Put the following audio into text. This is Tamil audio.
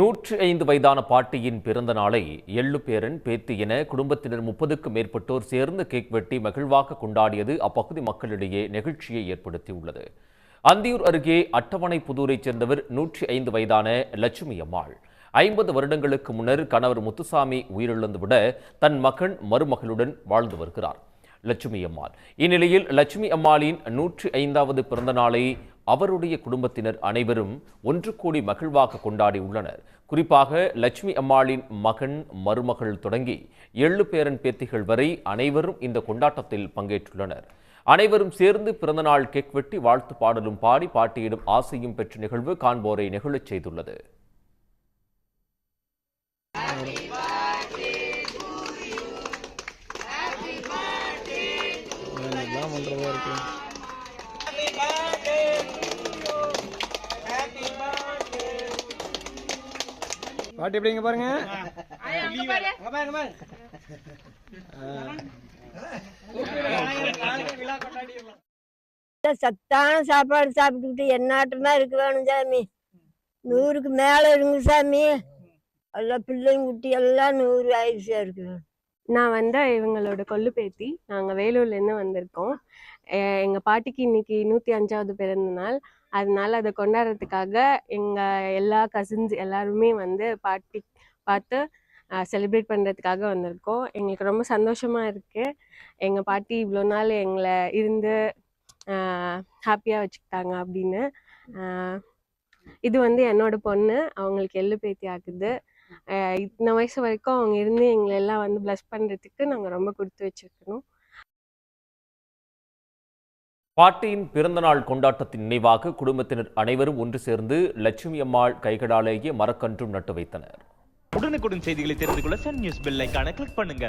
105 வயதான பாட்டியின் பிறந்த நாளை எள்ளு பேரன் பேத்தி என குடும்பத்தினர் 30க்கும் மேற்பட்டோர் சேர்ந்து கேக் வெட்டி மகிழ்வாக கொண்டாடியது அப்பகுதி மக்களிடையே நெகிழ்ச்சியை ஏற்படுத்தியுள்ளது. அந்தியூர் அருகே அட்டவணைப்புதூரைச் சேர்ந்தவர் 105 வயதான லட்சுமி அம்மாள். 50 வருடங்களுக்கு முன்னர் கணவர் முத்துசாமி உயிரிழந்து விட தன் மகன் மருமகளுடன் வாழ்ந்து வருகிறார் லட்சுமி அம்மாள். இந்நிலையில் லட்சுமி அம்மாளின் 105வது பிறந்த நாளை அவருடைய குடும்பத்தினர் அனைவரும் ஒன்று கூடி மகிழ்வாக கொண்டாடியுள்ளனர். குறிப்பாக லட்சுமி அம்மாளின் மகன் மருமகள் தொடங்கி 7 பேரன் பேத்திகள் வரை அனைவரும் இந்த கொண்டாட்டத்தில் பங்கேற்றுள்ளனர். அனைவரும் சேர்ந்து பிறந்தநாள் கேக் வெட்டி வாழ்த்து பாடலும் பாடி பாட்டியிடும் ஆசையும் பெற்ற நிகழ்வு காண்போரை நெகிழச் செய்துள்ளது. பாட்டு எப்படிங்க பாருங்க. சத்தான சாப்பாடு சாப்பிட்டுக்கிட்டு என்னாட்டமா இருக்க வேணும் சாமி. 100க்கு மேல இருங்க சாமி. எல்லாம் பிள்ளைங்க குட்டி எல்லாம் 100 ஆயிடுச்சா இருக்கு. நான் இவங்களோட கொள்ளு பேத்தி. நாங்கள் வேலூர்லேருந்து வந்திருக்கோம். எங்கள் பாட்டிக்கு இன்னைக்கு 105வது பிறந்த நாள். அதனால அதை கொண்டாடுறதுக்காக எங்கள் எல்லா கசின்ஸ் எல்லாருமே பாட்டி பார்த்து செலிப்ரேட் பண்ணுறதுக்காக வந்திருக்கோம். எங்களுக்கு ரொம்ப சந்தோஷமாக இருக்குது. எங்கள் பாட்டி இவ்வளோ நாள் எங்களை இருந்து ஹாப்பியாக வச்சுக்கிட்டாங்க அப்படின்னு. இது என்னோட பொண்ணு, அவங்களுக்கு எள்ளு பேத்தி ஆகுது. இத்தனை வயசு வரைக்கும் அவங்க இருந்து எங்களை எல்லாம் பிளஸ் பண்ணுறதுக்கு நாங்கள் ரொம்ப கொடுத்து வச்சிருக்கணும். பாட்டியின் பிறந்தநாள் கொண்டாட்டத்தின் நினைவாக குடும்பத்தினர் அனைவரும் ஒன்று சேர்ந்து லட்சுமி அம்மாள் கைகளாலேயே மரக்கன்றும் நட்டு வைத்தனர். உடனுக்குடன் செய்திகளை தெரிந்து கொள்ள சன் நியூஸ் பெல் ஐகானை கிளிக் பண்ணுங்க.